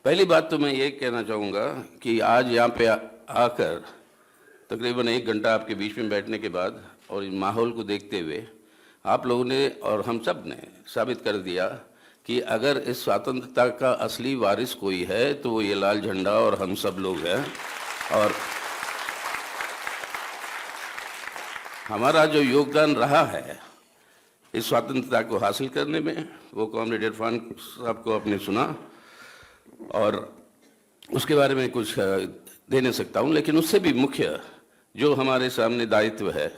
पहली बात तो मैं ये कहना चाहूँगा कि आज यहाँ पे आकर तकरीबन 1 घंटा आपके बीच में बैठने के बाद और इस माहौल को देखते हुए आप लोगों ने और हम सब ने साबित कर दिया कि अगर इस स्वतंत्रता का असली वारिस कोई है तो वो ये लाल झंडा और हम सब लोग हैं। और हमारा जो योगदान रहा है इस स्वतंत्रता को हासिल करने में, वो कॉमरेड इरफान साहब को आपने सुना और उसके बारे में कुछ दे नहीं सकता हूँ, लेकिन उससे भी मुख्य जो हमारे सामने दायित्व है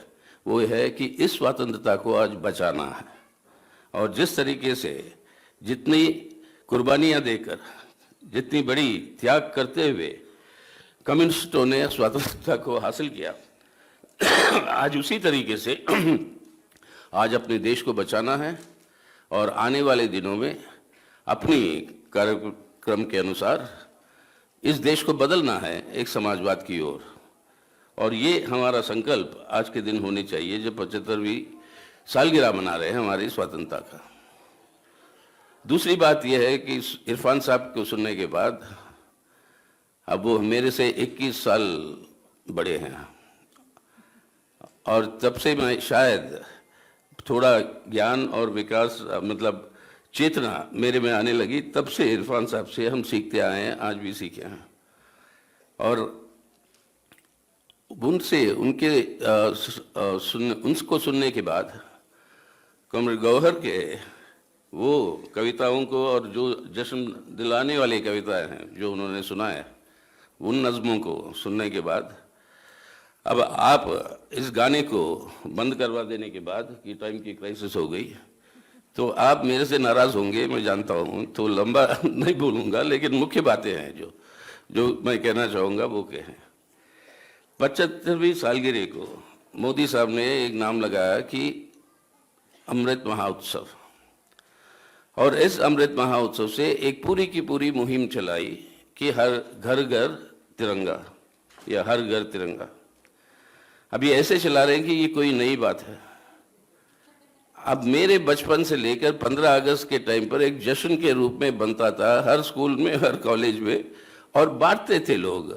वो है कि इस स्वतंत्रता को आज बचाना है। और जिस तरीके से जितनी कुर्बानियाँ देकर, जितनी बड़ी त्याग करते हुए कम्युनिस्टों ने स्वतंत्रता को हासिल किया, आज उसी तरीके से आज अपने देश को बचाना है और आने वाले दिनों में अपनी कार्यक्रम के अनुसार इस देश को बदलना है एक समाजवाद की ओर। और ये हमारा संकल्प आज के दिन होनी चाहिए जब 75वीं सालगिरह मना रहे हैं हमारी स्वतंत्रता का। दूसरी बात यह है कि इरफान साहब को सुनने के बाद, अब वो मेरे से 21 साल बड़े हैं और तब से मैं शायद थोड़ा ज्ञान और विकास मतलब चेतना मेरे में आने लगी, तब से इरफान साहब से हम सीखते आए हैं, आज भी सीखे हैं। और उनसे उनके उनको सुनने के बाद कॉमरेड गौहर के वो कविताओं को और जो जश्न दिलाने वाली कविताएं हैं जो उन्होंने सुनाए, उन नज़्मों को सुनने के बाद अब आप इस गाने को बंद करवा देने के बाद कि टाइम की क्राइसिस हो गई तो आप मेरे से नाराज़ होंगे, मैं जानता हूँ, तो लंबा नहीं बोलूँगा, लेकिन मुख्य बातें हैं जो मैं कहना चाहूँगा वो कहें। 75वीं सालगिरह को मोदी साहब ने एक नाम लगाया कि अमृत महोत्सव, और इस अमृत महोत्सव से एक पूरी की पूरी मुहिम चलाई कि हर घर घर तिरंगा या हर घर तिरंगा। अभी ऐसे चला रहे हैं कि ये कोई नई बात है। अब मेरे बचपन से लेकर 15 अगस्त के टाइम पर एक जश्न के रूप में बनता था हर स्कूल में, हर कॉलेज में, और बांटते थे लोग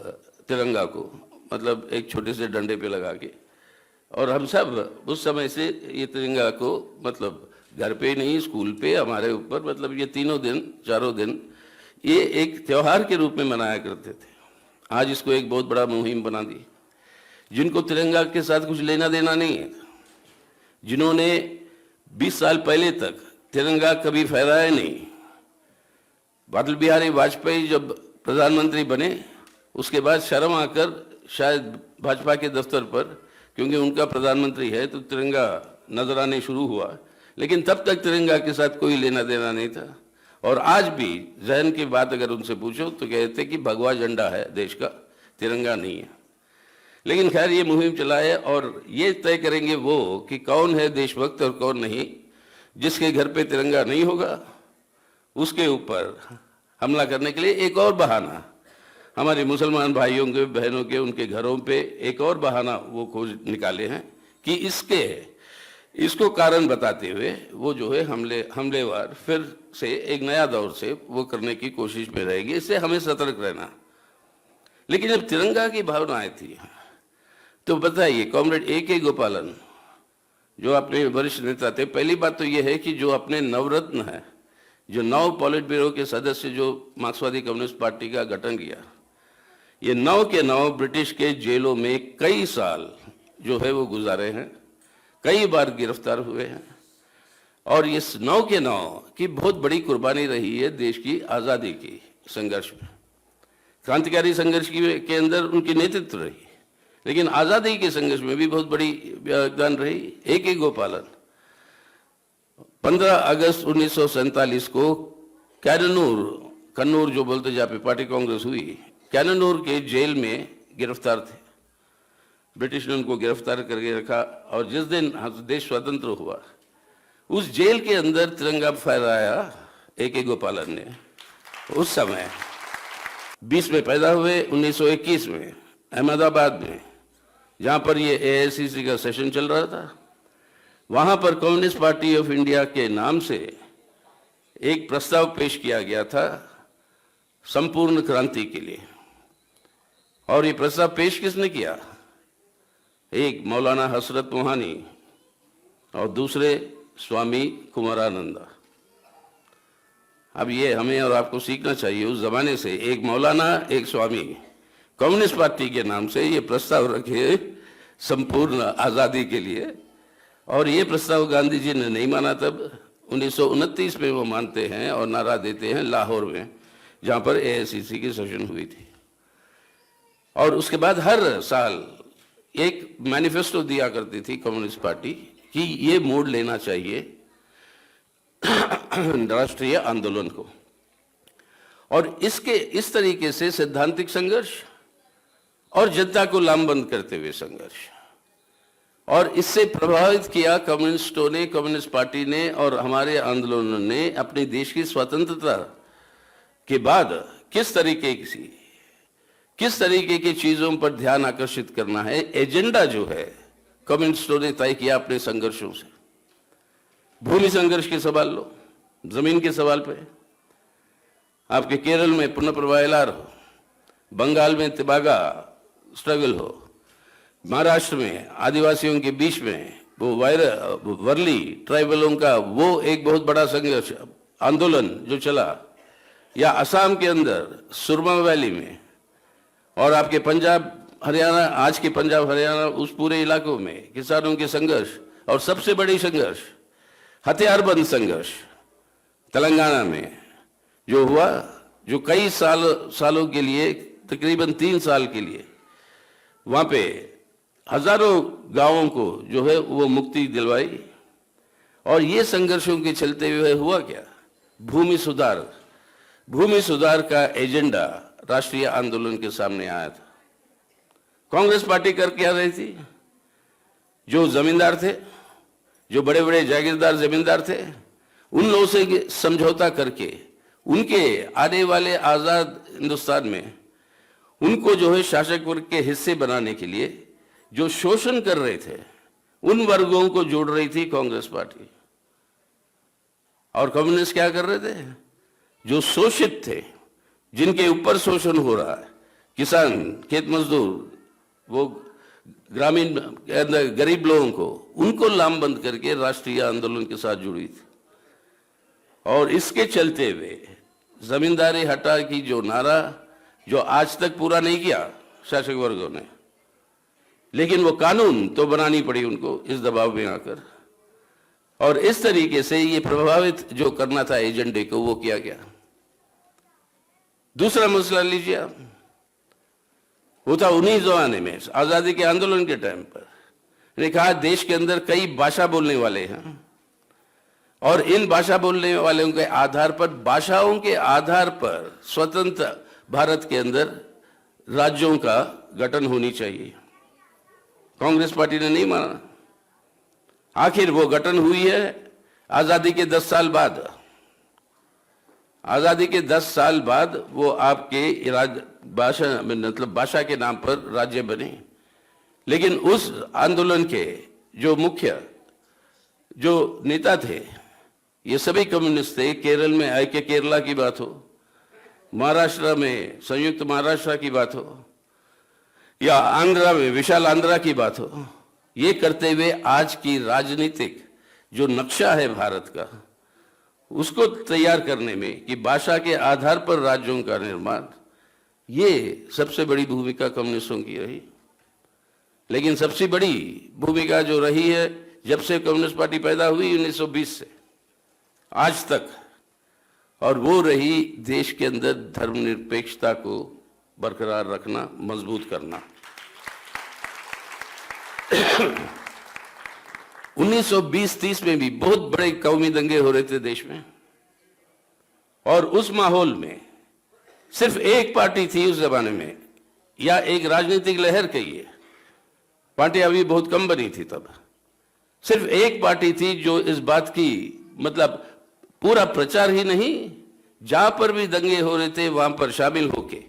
तिरंगा को, मतलब एक छोटे से डंडे पे लगा के। और हम सब उस समय से ये तिरंगा को मतलब घर पे नहीं, स्कूल पे, हमारे ऊपर, मतलब ये तीनों दिन, चारों दिन ये एक त्यौहार के रूप में मनाया करते थे। आज इसको एक बहुत बड़ा मुहिम बना दी। जिनको तिरंगा के साथ कुछ लेना देना नहीं है, जिन्होंने 20 साल पहले तक तिरंगा कभी फहराया नहीं, अटल बिहारी वाजपेयी जब प्रधानमंत्री बने उसके बाद शर्म आकर शायद भाजपा के दफ्तर पर, क्योंकि उनका प्रधानमंत्री है, तो तिरंगा नजर आने शुरू हुआ, लेकिन तब तक तिरंगा के साथ कोई लेना देना नहीं था। और आज भी जहन की बात अगर उनसे पूछो तो कहते कि भगवा झंडा है देश का, तिरंगा नहीं है। लेकिन खैर ये मुहिम चलाए और ये तय करेंगे वो कि कौन है देशभक्त और कौन नहीं। जिसके घर पे तिरंगा नहीं होगा उसके ऊपर हमला करने के लिए एक और बहाना, हमारे मुसलमान भाइयों के, बहनों के, उनके घरों पे एक और बहाना वो खोज निकाले हैं कि इसको कारण बताते हुए वो जो है हमलेवार फिर से एक नया दौर से वो करने की कोशिश में रहेगी। इससे हमें सतर्क रहना। लेकिन जब तिरंगा की भावना आई थी तो बताइए, कॉमरेड A.K. गोपालन जो अपने वरिष्ठ नेता थे, पहली बात तो ये है कि जो अपने नवरत्न है, जो 9 पॉलिट ब्यूरो के सदस्य जो मार्क्सवादी कम्युनिस्ट पार्टी का गठन किया, ये 9 के 9 ब्रिटिश के जेलों में कई साल जो है वो गुजारे हैं, कई बार गिरफ्तार हुए हैं। और इस 9 के 9 की बहुत बड़ी कुर्बानी रही है देश की आज़ादी की संघर्ष में। क्रांतिकारी संघर्ष के अंदर उनकी नेतृत्व रही, लेकिन आज़ादी के संघर्ष में भी बहुत बड़ी योगदान रही। A.K. गोपालन 15 अगस्त 1947 को कन्नूर जो बोलते जहाँ पे पार्टी कांग्रेस हुई, कैननूर के जेल में गिरफ्तार थे। ब्रिटिश ने उनको गिरफ्तार करके रखा और जिस दिन देश स्वतंत्र हुआ उस जेल के अंदर तिरंगा फहराया A.K. गोपालन ने। उस समय 20 में पैदा हुए, 1921 में अहमदाबाद में, जहाँ पर ये AICC का सेशन चल रहा था, वहाँ पर कम्युनिस्ट पार्टी ऑफ इंडिया के नाम से एक प्रस्ताव पेश किया गया था संपूर्ण क्रांति के लिए। और ये प्रस्ताव पेश किसने किया? एक मौलाना हसरत मोहानी और दूसरे स्वामी कुमारानंदा। अब ये हमें और आपको सीखना चाहिए, उस जमाने से एक मौलाना एक स्वामी कम्युनिस्ट पार्टी के नाम से ये प्रस्ताव रखे संपूर्ण आज़ादी के लिए, और ये प्रस्ताव गांधी जी ने नहीं माना। तब 1929 में वो मानते हैं और नारा देते हैं लाहौर में, जहाँ पर AICC की सेशन हुई थी। और उसके बाद हर साल एक मैनिफेस्टो दिया करती थी कम्युनिस्ट पार्टी कि ये मोड़ लेना चाहिए राष्ट्रीय आंदोलन को। और इस तरीके से सैद्धांतिक संघर्ष और जनता को लामबंद करते हुए संघर्ष, और इससे प्रभावित किया कम्युनिस्टों ने, कम्युनिस्ट पार्टी ने और हमारे आंदोलनों ने अपने देश की स्वतंत्रता के बाद किस तरीके की चीजों पर ध्यान आकर्षित करना है, एजेंडा जो है कम्युनिस्टों ने तय किया अपने संघर्षों से। भूमि संघर्ष के सवाल लो, जमीन के सवाल पे आपके केरल में पुनः प्रवाह एलार हो, बंगाल में तिबागा स्ट्रगल हो, महाराष्ट्र में आदिवासियों के बीच में वो वर्ली ट्राइबलों का वो एक बहुत बड़ा संघर्ष आंदोलन जो चला, या असम के अंदर सुरमा वैली में, और आपके पंजाब हरियाणा, आज के पंजाब हरियाणा, उस पूरे इलाकों में किसानों के संघर्ष, और सबसे बड़ी संघर्ष हथियारबंद संघर्ष तेलंगाना में जो हुआ, जो कई सालों के लिए, तकरीबन 3 साल के लिए वहाँ पे हजारों गांवों को जो है वो मुक्ति दिलवाई। और ये संघर्षों के चलते हुए हुआ क्या? भूमि सुधार का एजेंडा राष्ट्रीय आंदोलन के सामने आया था। कांग्रेस पार्टी कर क्या रही थी? जो जमींदार थे, जो बड़े बड़े जागीरदार जमींदार थे, उन लोगों से समझौता करके उनके आने वाले आजाद हिंदुस्तान में उनको जो है शासक वर्ग के हिस्से बनाने के लिए जो शोषण कर रहे थे, उन वर्गों को जोड़ रही थी कांग्रेस पार्टी। और कम्युनिस्ट क्या कर रहे थे? जो शोषित थे, जिनके ऊपर शोषण हो रहा है, किसान, खेत मजदूर, वो ग्रामीण गरीब लोगों को, उनको लामबंद करके राष्ट्रीय आंदोलन के साथ जुड़ी थी। और इसके चलते हुए जमींदारी हटा की जो नारा, जो आज तक पूरा नहीं किया शासक वर्गों ने, लेकिन वो कानून तो बनानी पड़ी उनको इस दबाव में आकर। और इस तरीके से ये प्रभावित जो करना था एजेंडे को, वो किया गया। दूसरा मसला लीजिए आप, वो था उन्हीं जमाने में आजादी के आंदोलन के टाइम पर ने कहा देश के अंदर कई भाषा बोलने वाले हैं, और इन भाषा बोलने वालों के आधार पर, भाषाओं के आधार पर स्वतंत्र भारत के अंदर राज्यों का गठन होनी चाहिए। कांग्रेस पार्टी ने नहीं माना। आखिर वो गठन हुई है आजादी के 10 साल बाद। आजादी के 10 साल बाद वो आपके भाषा, मतलब भाषा के नाम पर राज्य बने। लेकिन उस आंदोलन के जो मुख्य जो नेता थे, ये सभी कम्युनिस्ट थे। केरल में ऐक्य केरला की बात हो, महाराष्ट्र में संयुक्त महाराष्ट्र की बात हो, या आंध्रा में विशाल आंध्रा की बात हो, ये करते हुए आज की राजनीतिक जो नक्शा है भारत का, उसको तैयार करने में कि भाषा के आधार पर राज्यों का निर्माण, ये सबसे बड़ी भूमिका कम्युनिस्टों की रही। लेकिन सबसे बड़ी भूमिका जो रही है जब से कम्युनिस्ट पार्टी पैदा हुई 1920 से आज तक, और वो रही देश के अंदर धर्मनिरपेक्षता को बरकरार रखना, मजबूत करना। 1920-30 में भी बहुत बड़े कौमी दंगे हो रहे थे देश में, और उस माहौल में सिर्फ एक पार्टी थी उस जमाने में, या एक राजनीतिक लहर कहिए, पार्टियां अभी बहुत कम बनी थी तब, सिर्फ एक पार्टी थी जो इस बात की, मतलब पूरा प्रचार ही नहीं, जहां पर भी दंगे हो रहे थे वहां पर शामिल होके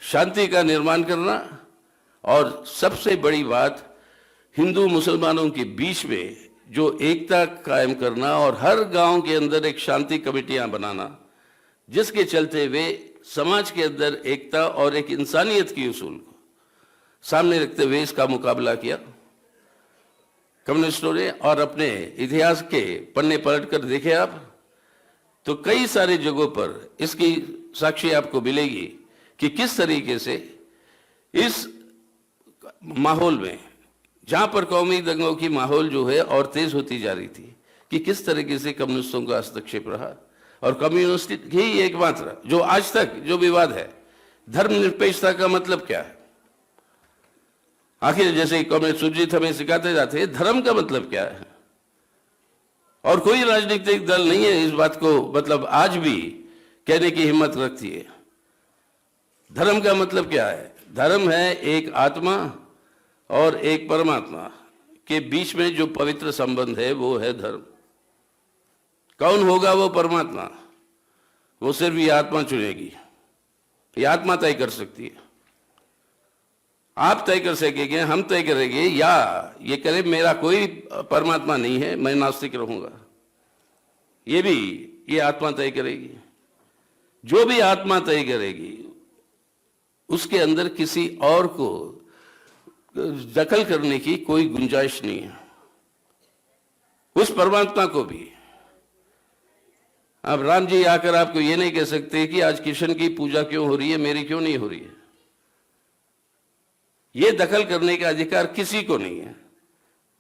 शांति का निर्माण करना, और सबसे बड़ी बात हिंदू मुसलमानों के बीच में जो एकता कायम करना, और हर गांव के अंदर एक शांति कमेटियां बनाना, जिसके चलते वे समाज के अंदर एकता और एक इंसानियत की उसूल को सामने रखते हुए इसका मुकाबला किया कम्युनिस्टों ने। और अपने इतिहास के पन्ने पलटकर देखे आप तो कई सारे जगहों पर इसकी साक्षी आपको मिलेगी कि किस तरीके से इस माहौल में, जहां पर कौमी दंगों की माहौल जो है और तेज होती जा रही थी, कि किस तरीके से कम्युनिस्टों का हस्तक्षेप रहा। और कम्युनिस्ट ही एकमात्र जो आज तक जो विवाद है, धर्मनिरपेक्षता का मतलब क्या है, आखिर जैसे कम्युनिस्ट सुरजीत हमें सिखाते जाते हैं धर्म का मतलब क्या है। और कोई राजनीतिक दल नहीं है इस बात को मतलब आज भी कहने की हिम्मत रखती है। धर्म का मतलब क्या है? धर्म है एक आत्मा और एक परमात्मा के बीच में जो पवित्र संबंध है वो है धर्म। कौन होगा वो परमात्मा? वो सिर्फ ये आत्मा चुनेगी, ये आत्मा तय कर सकती है। आप तय कर सकेंगे, हम तय करेंगे, या ये करें मेरा कोई परमात्मा नहीं है, मैं नास्तिक रहूंगा, ये भी ये आत्मा तय करेगी। जो भी आत्मा तय करेगी उसके अंदर किसी और को दखल करने की कोई गुंजाइश नहीं है। उस परमात्मा को भी अब राम जी आकर आपको ये नहीं कह सकते कि आज कृष्ण की पूजा क्यों हो रही है, मेरी क्यों नहीं हो रही है। ये दखल करने का अधिकार किसी को नहीं है,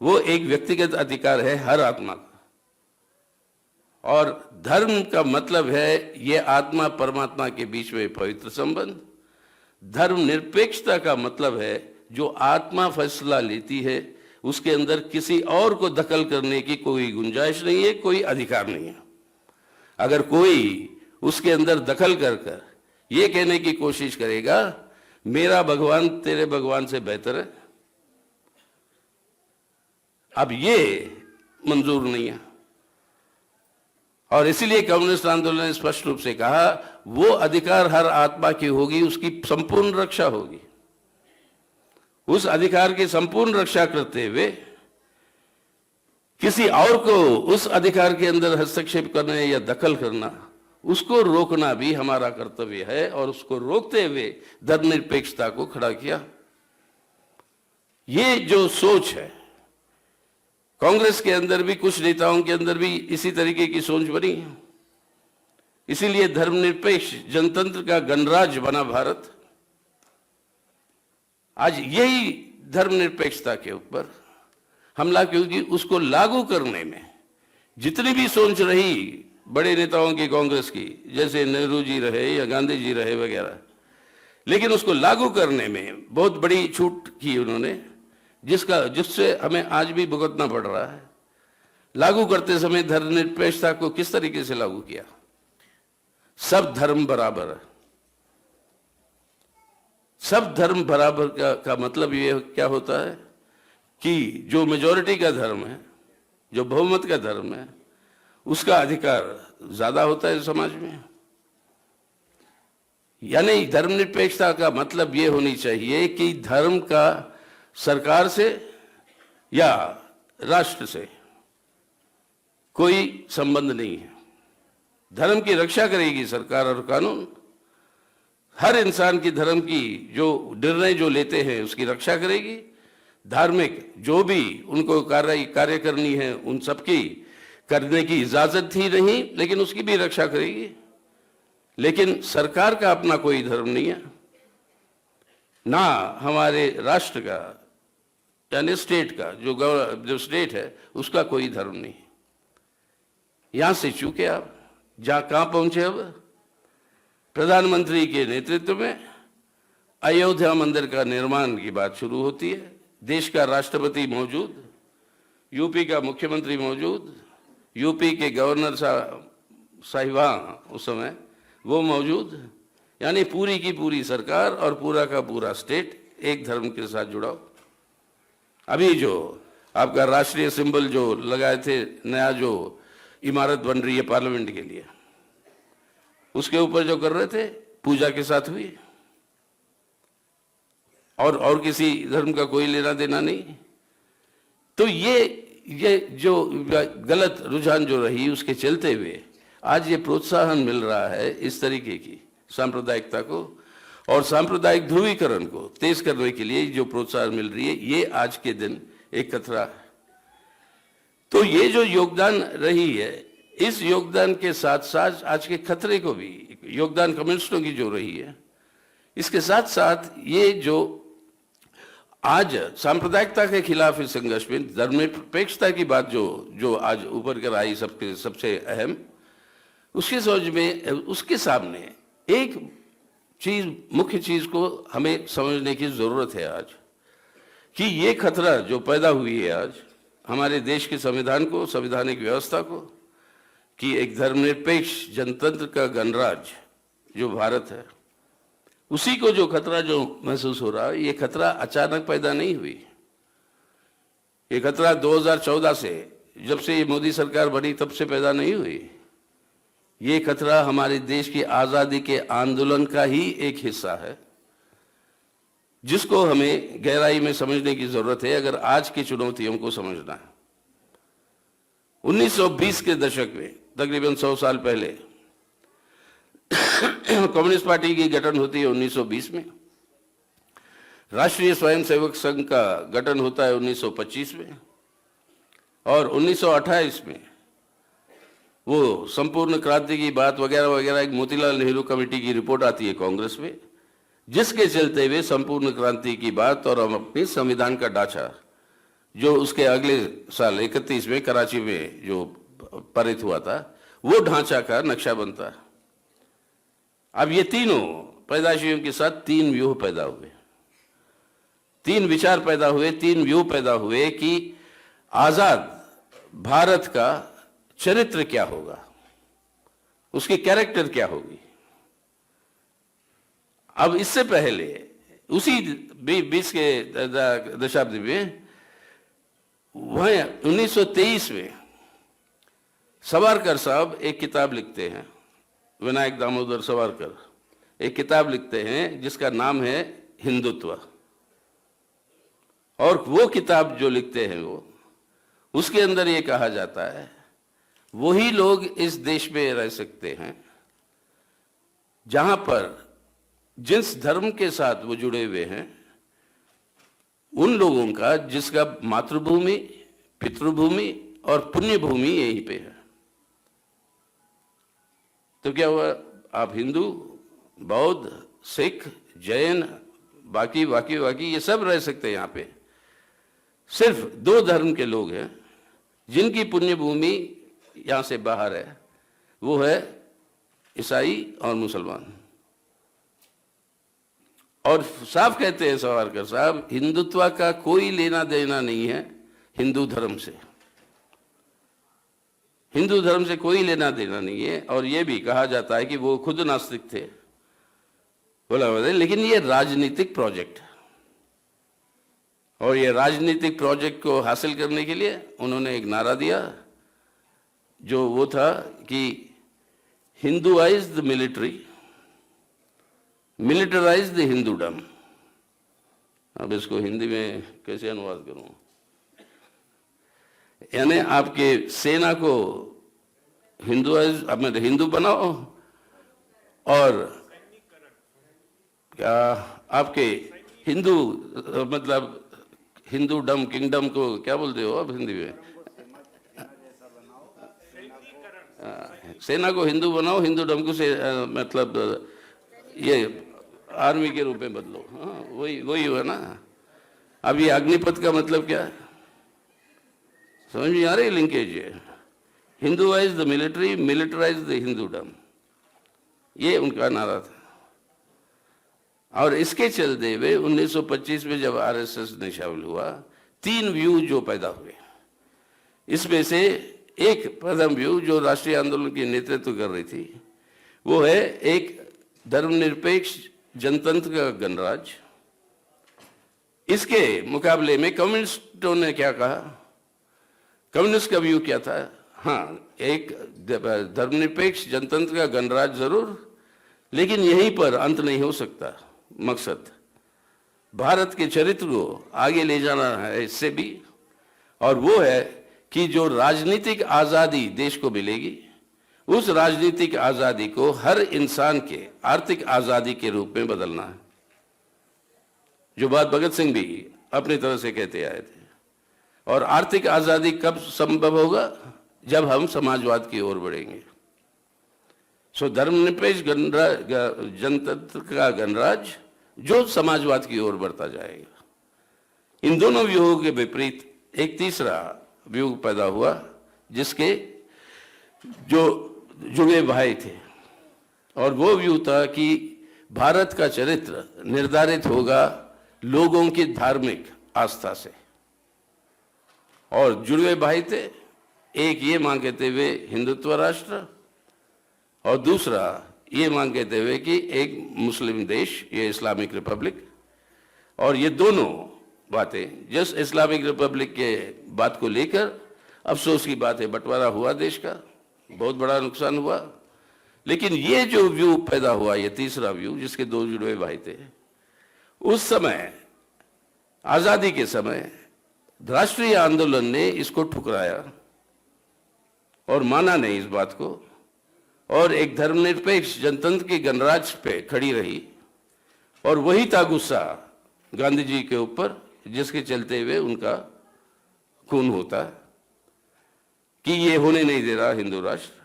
वो एक व्यक्तिगत अधिकार है हर आत्मा का। और धर्म का मतलब है ये आत्मा परमात्मा के बीच में पवित्र संबंध। धर्म निरपेक्षता का मतलब है जो आत्मा फैसला लेती है उसके अंदर किसी और को दखल करने की कोई गुंजाइश नहीं है, कोई अधिकार नहीं है। अगर कोई उसके अंदर दखल कर कर ये कहने की कोशिश करेगा मेरा भगवान तेरे भगवान से बेहतर है, अब ये मंजूर नहीं है। और इसीलिए कम्युनिस्ट आंदोलन ने स्पष्ट रूप से कहा वो अधिकार हर आत्मा की होगी, उसकी संपूर्ण रक्षा होगी। उस अधिकार की संपूर्ण रक्षा करते हुए किसी और को उस अधिकार के अंदर हस्तक्षेप करना या दखल करना, उसको रोकना भी हमारा कर्तव्य है। और उसको रोकते हुए धर्मनिरपेक्षता को खड़ा किया। ये जो सोच है कांग्रेस के अंदर भी, कुछ नेताओं के अंदर भी इसी तरीके की सोच बनी है। इसीलिए धर्मनिरपेक्ष जनतंत्र का गणराज्य बना भारत। आज यही धर्मनिरपेक्षता के ऊपर हमला, क्योंकि उसको लागू करने में जितनी भी सोच रही बड़े नेताओं की कांग्रेस की, जैसे नेहरू जी रहे या गांधी जी रहे वगैरह, लेकिन उसको लागू करने में बहुत बड़ी छूट की उन्होंने, जिससे हमें आज भी भुगतना पड़ रहा है। लागू करते समय धर्मनिरपेक्षता को किस तरीके से लागू किया? सब धर्म बराबर है। सब धर्म बराबर का मतलब ये क्या होता है कि जो मेजॉरिटी का धर्म है, जो बहुमत का धर्म है, उसका अधिकार ज्यादा होता है समाज में। यानी धर्मनिरपेक्षता का मतलब ये होनी चाहिए कि धर्म का सरकार से या राष्ट्र से कोई संबंध नहीं है। धर्म की रक्षा करेगी सरकार और कानून। हर इंसान की धर्म की जो निर्णय जो लेते हैं उसकी रक्षा करेगी। धार्मिक जो भी उनको कार्य करनी है उन सबकी करने की इजाजत ही नहीं, लेकिन उसकी भी रक्षा करेगी। लेकिन सरकार का अपना कोई धर्म नहीं है, ना हमारे राष्ट्र का यानी स्टेट का, जो स्टेट है उसका कोई धर्म नहीं। यहां से चूके आप कहां पहुंचे? अब प्रधानमंत्री के नेतृत्व में अयोध्या मंदिर का निर्माण की बात शुरू होती है। देश का राष्ट्रपति मौजूद, यूपी का मुख्यमंत्री मौजूद, यूपी के गवर्नर साहिबान उस समय वो मौजूद, यानी पूरी की पूरी सरकार और पूरा का पूरा स्टेट एक धर्म के साथ जुड़ा। अभी जो आपका राष्ट्रीय सिंबल जो लगाए थे, नया जो इमारत बन रही है पार्लियामेंट के लिए, उसके ऊपर जो कर रहे थे पूजा के साथ हुई, और किसी धर्म का कोई लेना देना नहीं। तो ये जो गलत रुझान जो रही उसके चलते हुए आज ये प्रोत्साहन मिल रहा है इस तरीके की सांप्रदायिकता को और सांप्रदायिक ध्रुवीकरण को तेज करने के लिए जो प्रोत्साहन मिल रही है, ये आज के दिन एक खतरा है। तो ये जो योगदान रही है, इस योगदान के साथ साथ आज के खतरे को भी, योगदान कम्युनिस्टों की जो रही है, इसके साथ साथ ये जो आज सांप्रदायिकता के खिलाफ इस संघर्ष में धर्मनिरपेक्षता की बात जो आज उभर कर आई सबसे अहम, उसकी समझ में, उसके सामने एक चीज, मुख्य चीज को हमें समझने की जरूरत है आज, कि ये खतरा जो पैदा हुई है आज हमारे देश के संविधान को, संवैधानिक व्यवस्था को, कि एक धर्मनिरपेक्ष जनतंत्र का गणराज्य जो भारत है, उसी को जो खतरा जो महसूस हो रहा है, ये खतरा अचानक पैदा नहीं हुई। ये खतरा 2014 से, जब से ये मोदी सरकार बनी तब से पैदा नहीं हुई। ये खतरा हमारे देश की आजादी के आंदोलन का ही एक हिस्सा है, जिसको हमें गहराई में समझने की जरूरत है अगर आज की चुनौतियों को समझना है। 1920 के दशक में, तकरीबन 100 साल पहले, कम्युनिस्ट पार्टी की गठन होती है 1920 में, राष्ट्रीय स्वयंसेवक संघ का गठन होता है 1925 में, और 1928 में वो संपूर्ण क्रांति की बात वगैरह वगैरह एक मोतीलाल नेहरू कमेटी की रिपोर्ट आती है कांग्रेस में, जिसके चलते हुए संपूर्ण क्रांति की बात और हम अपने संविधान का ढांचा जो उसके अगले साल 31 में कराची में जो पारित हुआ था, वो ढांचा का नक्शा बनता है। अब ये तीनों पैदाइशियों के साथ तीन व्यूह पैदा हुए, तीन विचार पैदा हुए, तीन व्यूह पैदा हुए कि आजाद भारत का चरित्र क्या होगा, उसकी कैरेक्टर क्या होगी। अब इससे पहले उसी 20 के दशाब्दी में, वह 1923 में सावरकर साहब एक किताब लिखते हैं, विनायक दामोदर सावरकर एक किताब लिखते हैं जिसका नाम है हिंदुत्व। और वो किताब जो लिखते हैं वो, उसके अंदर ये कहा जाता है वही लोग इस देश में रह सकते हैं जहां पर जिस धर्म के साथ वो जुड़े हुए हैं, उन लोगों का जिसका मातृभूमि, पितृभूमि और पुण्य भूमि यहीं पे है। तो क्या हुआ, आप हिंदू, बौद्ध, सिख, जैन, बाकी ये सब रह सकते हैं यहाँ पे। सिर्फ दो धर्म के लोग हैं जिनकी पुण्य भूमि यहाँ से बाहर है, वो है ईसाई और मुसलमान। और साफ कहते हैं सावरकर साहब, हिंदुत्व का कोई लेना देना नहीं है हिंदू धर्म से, हिंदू धर्म से कोई लेना देना नहीं है। और ये भी कहा जाता है कि वो खुद नास्तिक थे, बोला, लेकिन ये राजनीतिक प्रोजेक्ट है, और ये राजनीतिक प्रोजेक्ट को हासिल करने के लिए उन्होंने एक नारा दिया, जो वो था कि Hinduise the military, militarise the Hindudom. अब इसको हिंदी में कैसे अनुवाद करूं, यानी आपके सेना को हिंदुआइज, मतलब हिंदू बनाओ, और क्या आपके हिंदू, मतलब हिंदू डम, किंगडम को क्या बोलते हो आप हिंदी में, सेना को हिंदू बनाओ, हिंदू डम को से मतलब ये आर्मी के रूप में बदलो। हाँ, वही हुआ ना। अब ये अग्निपथ का मतलब क्या है, समझ में आ रही लिंकेज है, Hinduise the military, militarise the Hindudom, ये उनका नारा था। और इसके चलते हुए 1925 में जब आरएसएस ने शामिल हुआ, तीन व्यू जो पैदा हुए, इसमें से एक प्रथम व्यू जो राष्ट्रीय आंदोलन की नेतृत्व कर रही थी, वो है एक धर्मनिरपेक्ष जनतंत्र का गणराज्य। इसके मुकाबले में कम्युनिस्टों ने क्या कहा, कम्युनिस्ट का व्यू क्या था, हाँ एक धर्मनिरपेक्ष जनतंत्र का गणराज्य जरूर, लेकिन यहीं पर अंत नहीं हो सकता। मकसद भारत के चरित्र को आगे ले जाना है इससे भी, और वो है कि जो राजनीतिक आजादी देश को मिलेगी, उस राजनीतिक आजादी को हर इंसान के आर्थिक आजादी के रूप में बदलना है, जो बात भगत सिंह भी अपनी तरह से कहते आए थे। और आर्थिक आजादी कब संभव होगा? जब हम समाजवाद की ओर बढ़ेंगे। सो धर्मनिरपेक्ष जनतंत्र का गणराज्य जो समाजवाद की ओर बढ़ता जाएगा। इन दोनों व्यूहों के विपरीत एक तीसरा व्यूह पैदा हुआ, जिसके जो जुड़े भाई थे, और वो व्यूह था कि भारत का चरित्र निर्धारित होगा लोगों की धार्मिक आस्था से। और जुड़वे भाई थे, एक ये मांग कहते हुए हिंदुत्व राष्ट्र, और दूसरा ये मांग कहते हुए कि एक मुस्लिम देश, ये इस्लामिक रिपब्लिक। और ये दोनों बातें, जिस इस्लामिक रिपब्लिक के बात को लेकर अफसोस की बात है, बंटवारा हुआ देश का, बहुत बड़ा नुकसान हुआ। लेकिन ये जो व्यू पैदा हुआ, ये तीसरा व्यू, जिसके दो जुड़वे भाई थे, उस समय आजादी के समय राष्ट्रीय आंदोलन ने इसको ठुकराया और माना नहीं इस बात को, और एक धर्मनिरपेक्ष जनतंत्र के गणराज्य पे खड़ी रही। और वही था गुस्सा गांधी जी के ऊपर, जिसके चलते हुए उनका खून होता कि ये होने नहीं दे रहा हिंदू राष्ट्र।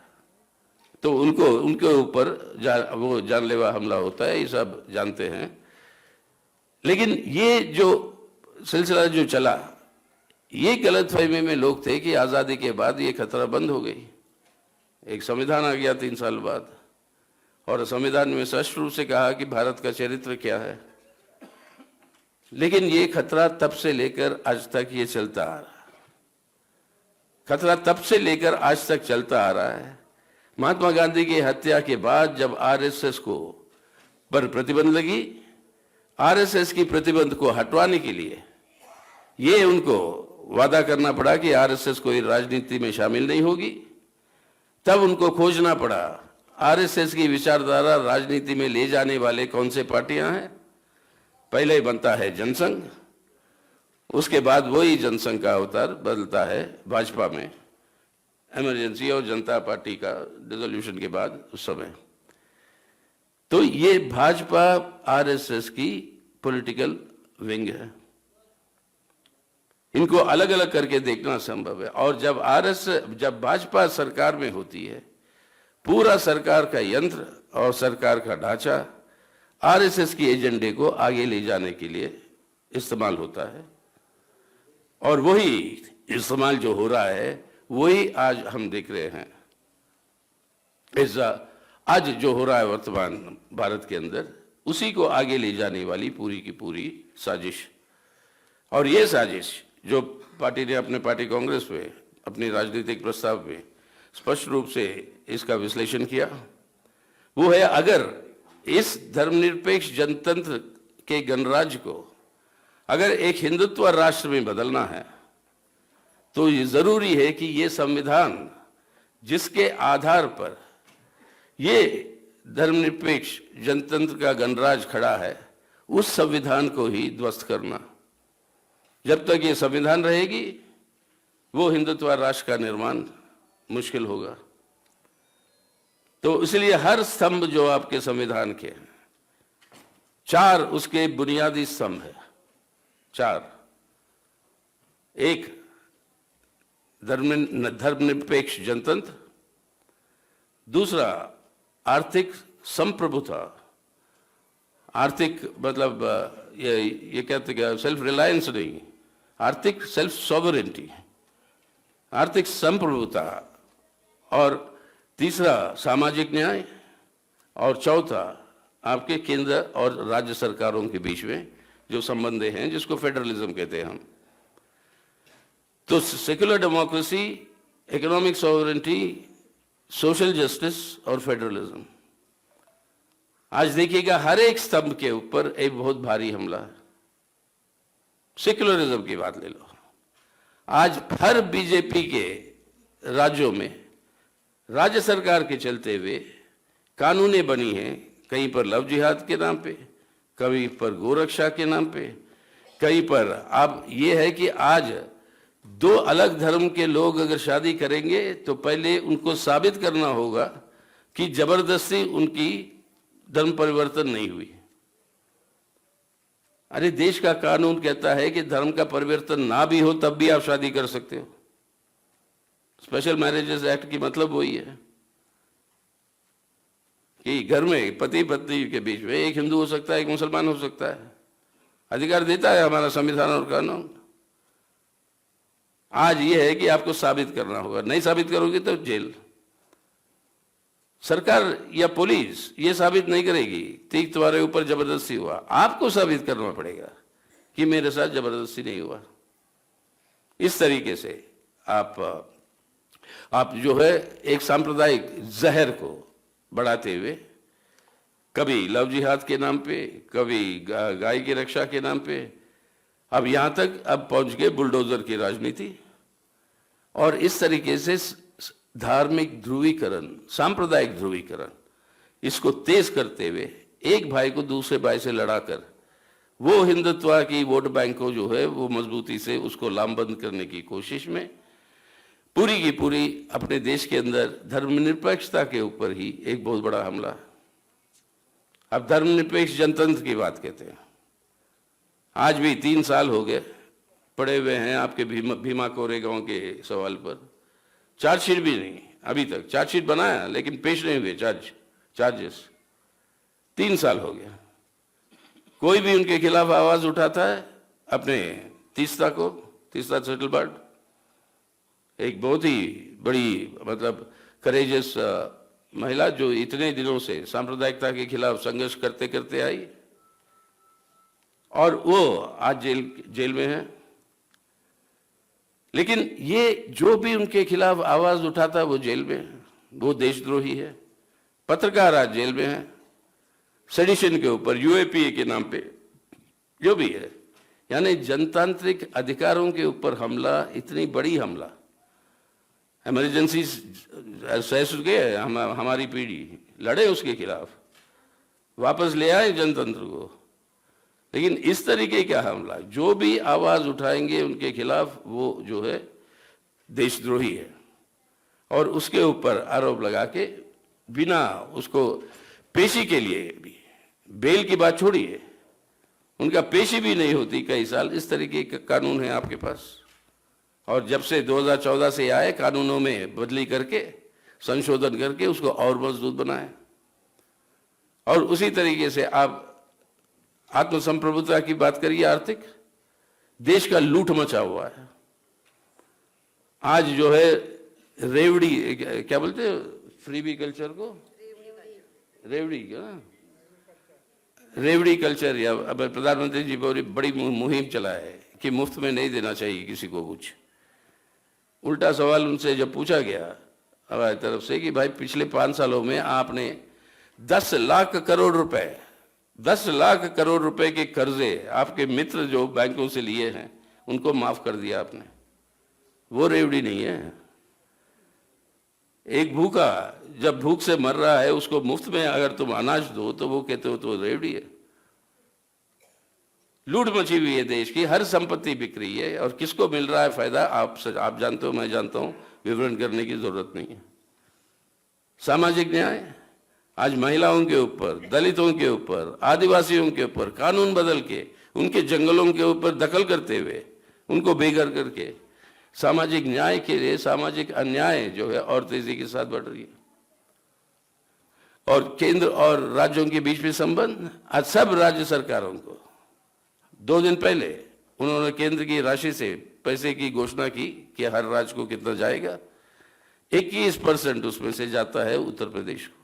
तो उनके ऊपर वो जानलेवा हमला होता है, ये सब जानते हैं। लेकिन ये जो सिलसिला जो चला, ये गलतफहमी में लोग थे कि आज़ादी के बाद ये खतरा बंद हो गई, एक संविधान आ गया 3 साल बाद, और संविधान में स्पष्ट रूप से कहा कि भारत का चरित्र क्या है। लेकिन ये खतरा तब से लेकर आज तक ये चलता आ रहा है, खतरा तब से लेकर आज तक चलता आ रहा है। महात्मा गांधी की हत्या के बाद जब आरएसएस को पर प्रतिबंध लगी, आरएसएस की प्रतिबंध को हटवाने के लिए ये उनको वादा करना पड़ा कि आरएसएस कोई राजनीति में शामिल नहीं होगी। तब उनको खोजना पड़ा आरएसएस की विचारधारा राजनीति में ले जाने वाले कौन से पार्टियां हैं। पहले बनता है जनसंघ, उसके बाद वही जनसंघ का अवतार बदलता है भाजपा में, इमरजेंसी और जनता पार्टी का डिसोल्यूशन के बाद उस समय। तो ये भाजपा आरएसएस की पॉलिटिकल विंग है, इनको अलग अलग करके देखना संभव है। और जब भाजपा सरकार में होती है, पूरा सरकार का यंत्र और सरकार का ढांचा आरएसएस के एजेंडे को आगे ले जाने के लिए इस्तेमाल होता है। और वही इस्तेमाल जो हो रहा है, वही आज हम देख रहे हैं। आज जो हो रहा है वर्तमान भारत के अंदर, उसी को आगे ले जाने वाली पूरी की पूरी साजिश। और ये साजिश जो पार्टी ने अपने पार्टी कांग्रेस में अपने राजनीतिक प्रस्ताव में स्पष्ट रूप से इसका विश्लेषण किया, वो है अगर इस धर्मनिरपेक्ष जनतंत्र के गणराज्य को अगर एक हिंदुत्व राष्ट्र में बदलना है, तो ये जरूरी है कि ये संविधान जिसके आधार पर ये धर्मनिरपेक्ष जनतंत्र का गणराज्य खड़ा है, उस संविधान को ही ध्वस्त करना। जब तक ये संविधान रहेगी, वो हिंदुत्व राष्ट्र का निर्माण मुश्किल होगा। तो इसलिए हर स्तंभ जो आपके संविधान के हैं, 4 उसके बुनियादी स्तंभ है, 4। एक धर्मनिरपेक्ष जनतंत्र, दूसरा आर्थिक संप्रभुता, आर्थिक मतलब ये कहते हैं सेल्फ रिलायंस नहीं, आर्थिक सेल्फ सॉवरेंटी, आर्थिक संप्रभुता, और तीसरा सामाजिक न्याय, और चौथा आपके केंद्र और राज्य सरकारों के बीच में जो संबंध हैं, जिसको फेडरलिज्म कहते हैं हम। तो secular democracy, economic sovereignty, social justice और फेडरलिज्म। आज देखिएगा हर एक स्तंभ के ऊपर एक बहुत भारी हमला है। सेक्युलरिज्म की बात ले लो, आज हर बीजेपी के राज्यों में राज्य सरकार के चलते हुए कानूनें बनी हैं, कहीं पर लव जिहाद के नाम पे, कहीं पर गोरक्षा के नाम पे, कहीं पर अब ये है कि आज दो अलग धर्म के लोग अगर शादी करेंगे तो पहले उनको साबित करना होगा कि जबरदस्ती उनकी धर्म परिवर्तन नहीं हुई। अरे देश का कानून कहता है कि धर्म का परिवर्तन ना भी हो तब भी आप शादी कर सकते हो। स्पेशल मैरिजेस एक्ट की मतलब वही है कि घर में पति पत्नी के बीच में एक हिंदू हो सकता है, एक मुसलमान हो सकता है। अधिकार देता है हमारा संविधान और कानून। आज ये है कि आपको साबित करना होगा, नहीं साबित करोगे तो जेल। सरकार या पुलिस ये साबित नहीं करेगी कि तुम्हारे ऊपर जबरदस्ती हुआ, आपको साबित करना पड़ेगा कि मेरे साथ जबरदस्ती नहीं हुआ। इस तरीके से आप जो है एक सांप्रदायिक जहर को बढ़ाते हुए कभी लव जिहाद के नाम पे, कभी गाय की रक्षा के नाम पे, अब यहां तक अब पहुंच गए बुलडोजर की राजनीति। और इस तरीके से धार्मिक ध्रुवीकरण, सांप्रदायिक ध्रुवीकरण, इसको तेज करते हुए एक भाई को दूसरे भाई से लड़ाकर वो हिंदुत्व की वोट बैंक को जो है वो मजबूती से उसको लामबंद करने की कोशिश में पूरी की पूरी अपने देश के अंदर धर्मनिरपेक्षता के ऊपर ही एक बहुत बड़ा हमला। अब धर्मनिरपेक्ष जनतंत्र की बात कहते हैं। आज भी 3 साल हो गए पड़े हुए हैं आपके भीमा कोरेगांव के सवाल पर। चार्जशीट भी नहीं अभी तक, चार्जशीट बनाया लेकिन पेश नहीं हुए चार्जेस। 3 साल हो गया, कोई भी उनके खिलाफ आवाज उठाता है। अपने तीस्ता सेटलबार्ड, एक बहुत ही बड़ी मतलब करेजियस महिला जो इतने दिनों से सांप्रदायिकता के खिलाफ संघर्ष करते करते आई, और वो आज जेल में है। लेकिन ये जो भी उनके खिलाफ आवाज उठाता है वो जेल में है, वो देशद्रोही है। पत्रकार आज जेल में है सेडिशन के ऊपर, यूएपीए के नाम पे जो भी है। यानी जनतांत्रिक अधिकारों के ऊपर हमला, इतनी बड़ी हमला। इमरजेंसी सह चुके हैं हमारी पीढ़ी, लड़े उसके खिलाफ, वापस ले आए जनतंत्र को। लेकिन इस तरीके का हमला, जो भी आवाज उठाएंगे उनके खिलाफ, वो जो है देशद्रोही है। और उसके ऊपर आरोप लगा के बिना उसको पेशी के लिए भी, बेल की बात छोड़िए, उनका पेशी भी नहीं होती कई साल। इस तरीके का कानून है आपके पास। और जब से 2014 से आए, कानूनों में बदली करके, संशोधन करके उसको और मजबूत बनाए। और उसी तरीके से आप आत्मसंप्रभुता की बात करिए। आर्थिक देश का लूट मचा हुआ है। आज जो है रेवड़ी, क्या बोलते हैं फ्रीबी कल्चर को, रेवड़ी कल्चर, या अब प्रधानमंत्री जी बड़ी मुहिम चला है कि मुफ्त में नहीं देना चाहिए किसी को कुछ। उल्टा सवाल उनसे जब पूछा गया हमारी तरफ से कि भाई पिछले 5 सालों में आपने 10 लाख करोड़ रुपए के कर्जे आपके मित्र जो बैंकों से लिए हैं उनको माफ कर दिया आपने, वो रेवड़ी नहीं है। एक भूखा जब भूख से मर रहा है उसको मुफ्त में अगर तुम अनाज दो तो वो कहते हो तो रेवड़ी है। लूट मची हुई है देश की, हर संपत्ति बिक रही है। और किसको मिल रहा है फायदा, आप जानते हो, मैं जानता हूं, विवरण करने की जरूरत नहीं है। सामाजिक न्याय, आज महिलाओं के ऊपर, दलितों के ऊपर, आदिवासियों के ऊपर कानून बदल के उनके जंगलों के ऊपर दखल करते हुए उनको बेघर करके सामाजिक न्याय के लिए सामाजिक अन्याय जो है और तेजी के साथ बढ़ रही है। और केंद्र और राज्यों के बीच में संबंध, आज सब राज्य सरकारों को 2 दिन पहले उन्होंने केंद्र की राशि से पैसे की घोषणा की कि हर राज्य को कितना जाएगा। 21% उसमें से जाता है उत्तर प्रदेश को,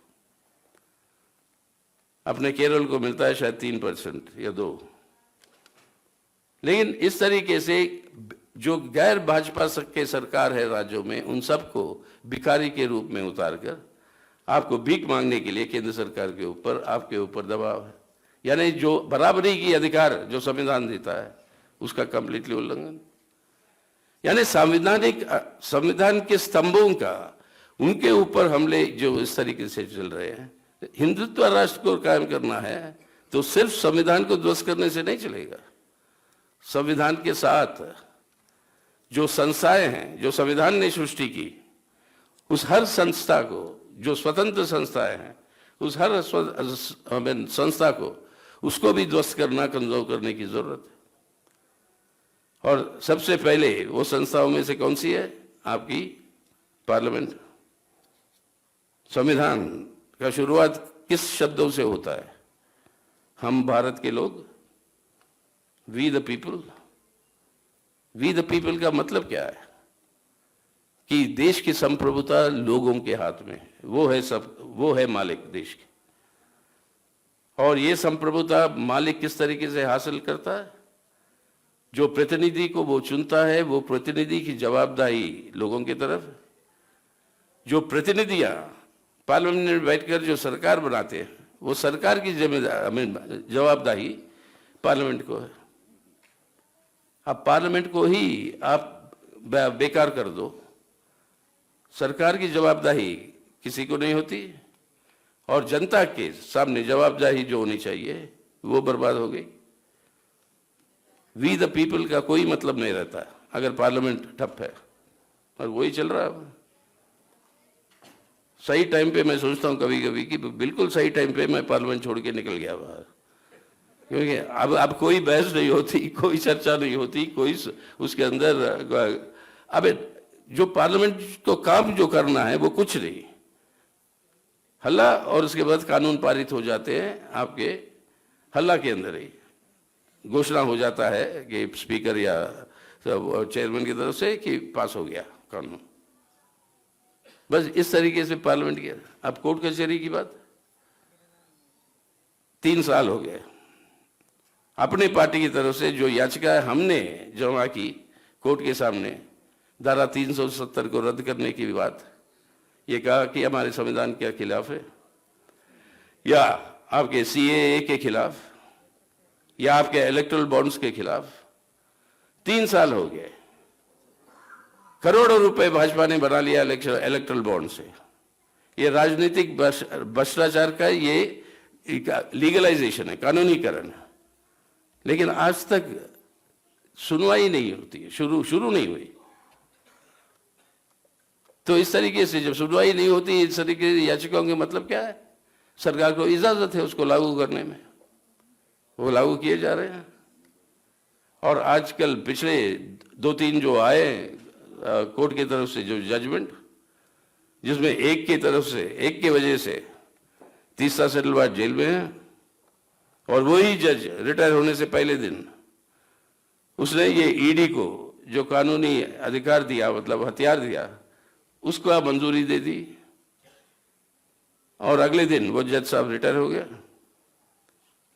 अपने केरल को मिलता है शायद 3% या 2। लेकिन इस तरीके से जो गैर भाजपा के सरकार है राज्यों में, उन सबको भिखारी के रूप में उतारकर आपको भीख मांगने के लिए केंद्र सरकार के ऊपर, आपके ऊपर दबाव है। यानी जो बराबरी की अधिकार जो संविधान देता है उसका कंप्लीटली उल्लंघन। यानी संविधान के स्तंभों का उनके ऊपर हमले जो इस तरीके से चल रहे हैं। हिंदुत्व राष्ट्र को कायम करना है तो सिर्फ संविधान को ध्वस्त करने से नहीं चलेगा। संविधान के साथ जो संस्थाएं हैं जो संविधान ने सृष्टि की, उस हर संस्था को, जो स्वतंत्र संस्थाएं हैं, उस हर संस्था को, उसको भी ध्वस्त करना, कमजोर करने की जरूरत है। और सबसे पहले वो संस्थाओं में से कौन सी है? आपकी पार्लियामेंट। संविधान का शुरुआत किस शब्दों से होता है? हम भारत के लोग, we the people. We the people का मतलब क्या है? कि देश की संप्रभुता लोगों के हाथ में है, वो है मालिक देश के। और ये संप्रभुता मालिक किस तरीके से हासिल करता है? जो प्रतिनिधि को वो चुनता है, वो प्रतिनिधि की जवाबदारी लोगों की तरफ। जो प्रतिनिधियां पार्लियामेंट में बैठकर जो सरकार बनाते हैं, वो सरकार की जवाबदारी पार्लियामेंट को है। अब पार्लियामेंट को ही आप बेकार कर दो, सरकार की जवाबदारी किसी को नहीं होती, और जनता के सामने जवाबदारी जो होनी चाहिए वो बर्बाद हो गई। वी द पीपल का कोई मतलब नहीं रहता अगर पार्लियामेंट ठप है, और वही चल रहा है। सही टाइम पे मैं सोचता हूं कभी कभी कि बिल्कुल सही टाइम पे मैं पार्लियामेंट छोड़ के निकल गया बाहर, क्योंकि अब कोई बहस नहीं होती, कोई चर्चा नहीं होती, कोई उसके अंदर अब जो पार्लियामेंट को काम जो करना है वो कुछ नहीं, हल्ला, और उसके बाद कानून पारित हो जाते हैं आपके हल्ला के अंदर ही। घोषणा हो जाता है कि स्पीकर या चेयरमैन की तरफ से कि पास हो गया कानून। बस इस तरीके से पार्लियामेंट किया। अब कोर्ट कचहरी की बात, 3 साल हो गए। अपने पार्टी की तरफ से जो याचिका हमने जमा की कोर्ट के सामने, धारा 370 को रद्द करने की बात, ये कहा कि हमारे संविधान के खिलाफ है, या आपके सीएए के खिलाफ, या आपके इलेक्टोरल बॉन्ड्स के खिलाफ। 3 साल हो गए। करोड़ों रुपए भाजपा ने बना लिया इलेक्टोरल बॉन्ड से। ये राजनीतिक भ्रष्टाचार का ये लीगलाइजेशन है, कानूनीकरण है। लेकिन आज तक सुनवाई नहीं होती है, शुरू नहीं हुई। तो इस तरीके से जब सुनवाई नहीं होती, इस तरीके की याचिकाओं के मतलब क्या है? सरकार को इजाजत है उसको लागू करने में, वो लागू किए जा रहे हैं। और आजकल पिछले 2-3 जो आए कोर्ट की तरफ से जो जजमेंट, जिसमें एक की वजह से तीसरा सेटलवाद जेल में है, और वही जज रिटायर होने से पहले दिन उसने ये ईडी को जो कानूनी अधिकार दिया, मतलब हथियार दिया, उसको मंजूरी दे दी, और अगले दिन वो जज साहब रिटायर हो गया।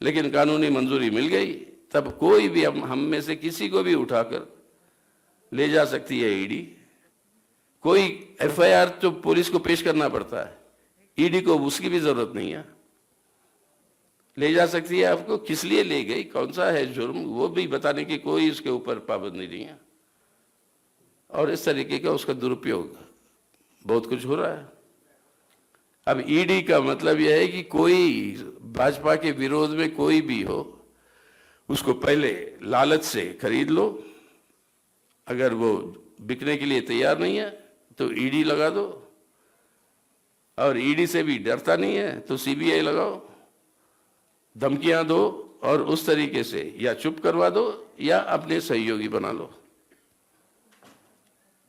लेकिन कानूनी मंजूरी मिल गई, तब कोई भी हम में से किसी को भी उठाकर ले जा सकती है ईडी। कोई एफआईआर तो पुलिस को पेश करना पड़ता है, ईडी को उसकी भी जरूरत नहीं है, ले जा सकती है। आपको किस लिए ले गई, कौन सा है जुर्म, वो भी बताने की कोई उसके ऊपर पाबंदी नहीं है। और इस तरीके का उसका दुरुपयोग बहुत कुछ हो रहा है। अब ईडी का मतलब यह है कि कोई भाजपा के विरोध में कोई भी हो, उसको पहले लालच से खरीद लो, अगर वो बिकने के लिए तैयार नहीं है तो ईडी लगा दो, और ईडी से भी डरता नहीं है तो सीबीआई लगाओ, धमकियां दो, और उस तरीके से या चुप करवा दो या अपने सहयोगी बना लो।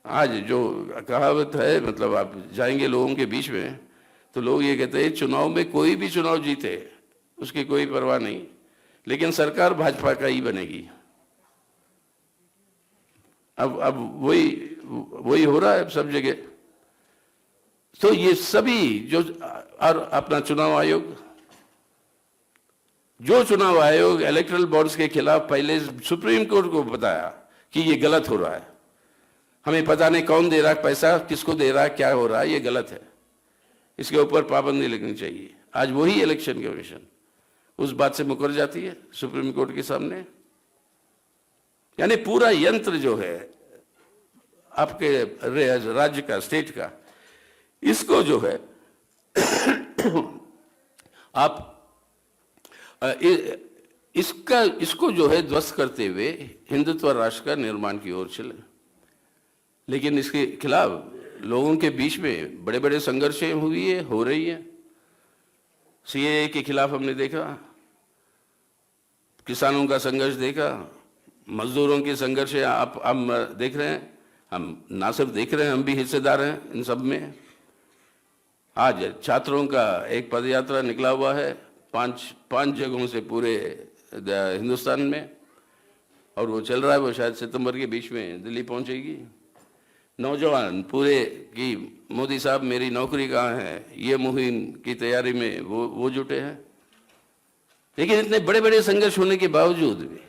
आज जो कहावत है, मतलब आप जाएंगे लोगों के बीच में तो लोग ये कहते हैं चुनाव में कोई भी चुनाव जीते उसकी कोई परवाह नहीं, लेकिन सरकार भाजपा का ही बनेगी। अब वही हो रहा है सब जगह। तो ये सभी जो, और अपना चुनाव आयोग इलेक्टोरल बॉन्ड्स के खिलाफ पहले सुप्रीम कोर्ट को बताया कि ये गलत हो रहा है, हमें पता नहीं कौन दे रहा है पैसा, किसको दे रहा है, क्या हो रहा है, ये गलत है, इसके ऊपर पाबंदी लगनी चाहिए। आज वही इलेक्शन कमीशन उस बात से मुकर जाती है सुप्रीम कोर्ट के सामने। यानी पूरा यंत्र जो है आपके राज्य का, स्टेट का, इसको जो है आप इसको जो है ध्वस्त करते हुए हिंदुत्व राष्ट्र का निर्माण की ओर चले। लेकिन इसके खिलाफ लोगों के बीच में बड़े बड़े संघर्षें हुई है, हो रही है। सीएए के खिलाफ हमने देखा, किसानों का संघर्ष देखा, मजदूरों के संघर्ष आप हम देख रहे हैं। हम ना सिर्फ देख रहे हैं, हम भी हिस्सेदार हैं इन सब में। आज छात्रों का एक पदयात्रा निकला हुआ है पांच जगहों से पूरे हिंदुस्तान में, और वो चल रहा है। वो शायद सितंबर के बीच में दिल्ली पहुंचेगी। नौजवान पूरे कि मोदी साहब मेरी नौकरी कहाँ है, ये मुहिम की तैयारी में वो जुटे हैं। लेकिन इतने बड़े बड़े संघर्ष होने के बावजूद भी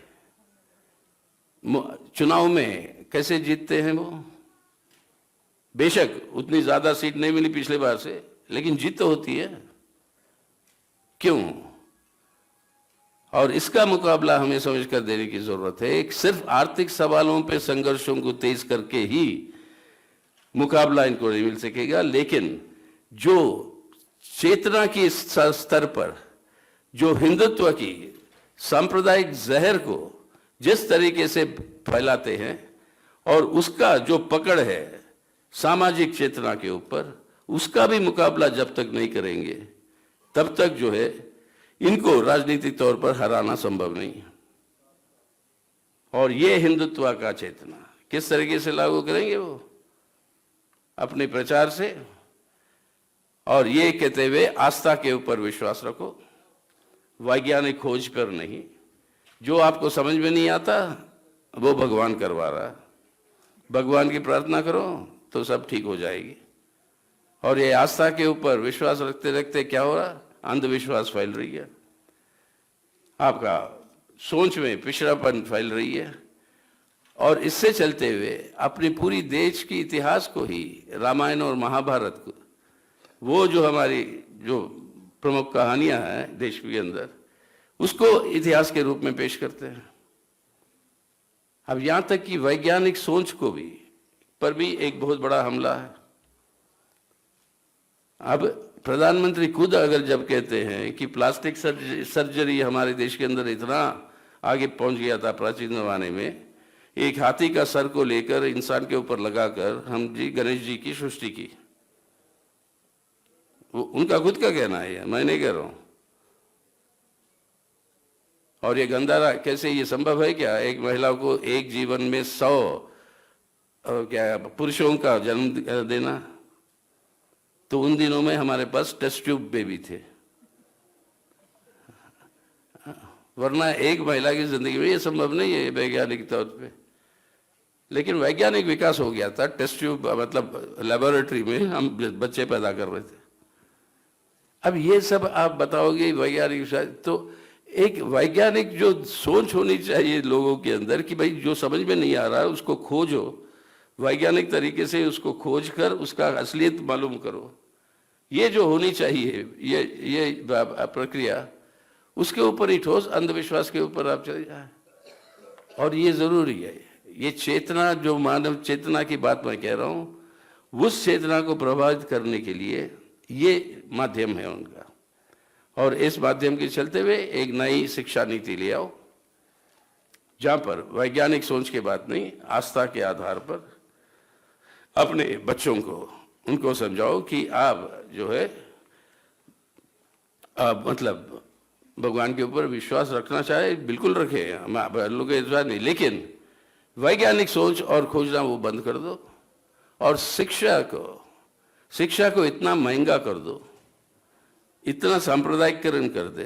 चुनाव में कैसे जीतते हैं वो? बेशक उतनी ज्यादा सीट नहीं मिली पिछले बार से, लेकिन जीत तो होती है। क्यों? और इसका मुकाबला हमें समझ कर देने की जरूरत है। एक सिर्फ आर्थिक सवालों पे संघर्षों को तेज करके ही मुकाबला इनको नहीं मिल सकेगा, लेकिन जो चेतना के स्तर पर जो हिंदुत्व की सांप्रदायिक जहर को जिस तरीके से फैलाते हैं, और उसका जो पकड़ है सामाजिक चेतना के ऊपर, उसका भी मुकाबला जब तक नहीं करेंगे तब तक जो है इनको राजनीतिक तौर पर हराना संभव नहीं है। और ये हिंदुत्व का चेतना किस तरीके से लागू करेंगे वो? अपने प्रचार से, और ये कहते हुए आस्था के ऊपर विश्वास रखो, वैज्ञानिक खोज पर नहीं। जो आपको समझ में नहीं आता वो भगवान करवा रहा है। भगवान की प्रार्थना करो तो सब ठीक हो जाएगी। और ये आस्था के ऊपर विश्वास रखते रखते क्या हो रहा? अंधविश्वास फैल रही है, आपका सोच में पिछड़ापन फैल रही है। और इससे चलते हुए अपनी पूरी देश की इतिहास को ही, रामायण और महाभारत को, वो जो हमारी जो प्रमुख कहानियां हैं देश के अंदर, उसको इतिहास के रूप में पेश करते हैं। अब यहां तक कि वैज्ञानिक सोच को भी पर भी एक बहुत बड़ा हमला है। अब प्रधानमंत्री खुद अगर जब कहते हैं कि प्लास्टिक सर्जरी हमारे देश के अंदर इतना आगे पहुंच गया था प्राचीन जमाने में, एक हाथी का सर को लेकर इंसान के ऊपर लगाकर हम जी गणेश जी की सृष्टि की, वो उनका खुद का कहना है, मैं नहीं कह रहा हूं। और ये गंदारा कैसे ये संभव है क्या? एक महिला को एक जीवन में 100 क्या पुरुषों का जन्म देना? तो उन दिनों में हमारे पास टेस्ट ट्यूब बेबी थे, वरना एक महिला की जिंदगी में ये संभव नहीं है वैज्ञानिक तौर पे। लेकिन वैज्ञानिक विकास हो गया था, टेस्ट ट्यूब मतलब लेबोरेटरी में हम बच्चे पैदा कर रहे थे। अब ये सब आप बताओगे वैज्ञानिक, तो एक वैज्ञानिक जो सोच होनी चाहिए लोगों के अंदर कि भाई जो समझ में नहीं आ रहा है उसको खोजो, वैज्ञानिक तरीके से उसको खोज कर उसका असलियत मालूम करो। ये जो होनी चाहिए ये प्रक्रिया, उसके ऊपर ही ठोस, अंधविश्वास के ऊपर आप चले जाए। और ये जरूरी है, ये चेतना जो मानव चेतना की बात मैं कह रहा हूं, उस चेतना को प्रभावित करने के लिए ये माध्यम है उनका। और इस माध्यम के चलते हुए एक नई शिक्षा नीति ले आओ, जहां पर वैज्ञानिक सोच के बात नहीं, आस्था के आधार पर अपने बच्चों को उनको समझाओ कि आप जो है मतलब भगवान के ऊपर विश्वास रखना चाहे बिल्कुल रखे, हम लोग विश्वास नहीं, लेकिन वैज्ञानिक सोच और खोजना वो बंद कर दो। और शिक्षा को इतना महंगा कर दो, इतना सांप्रदायिकरण कर दे,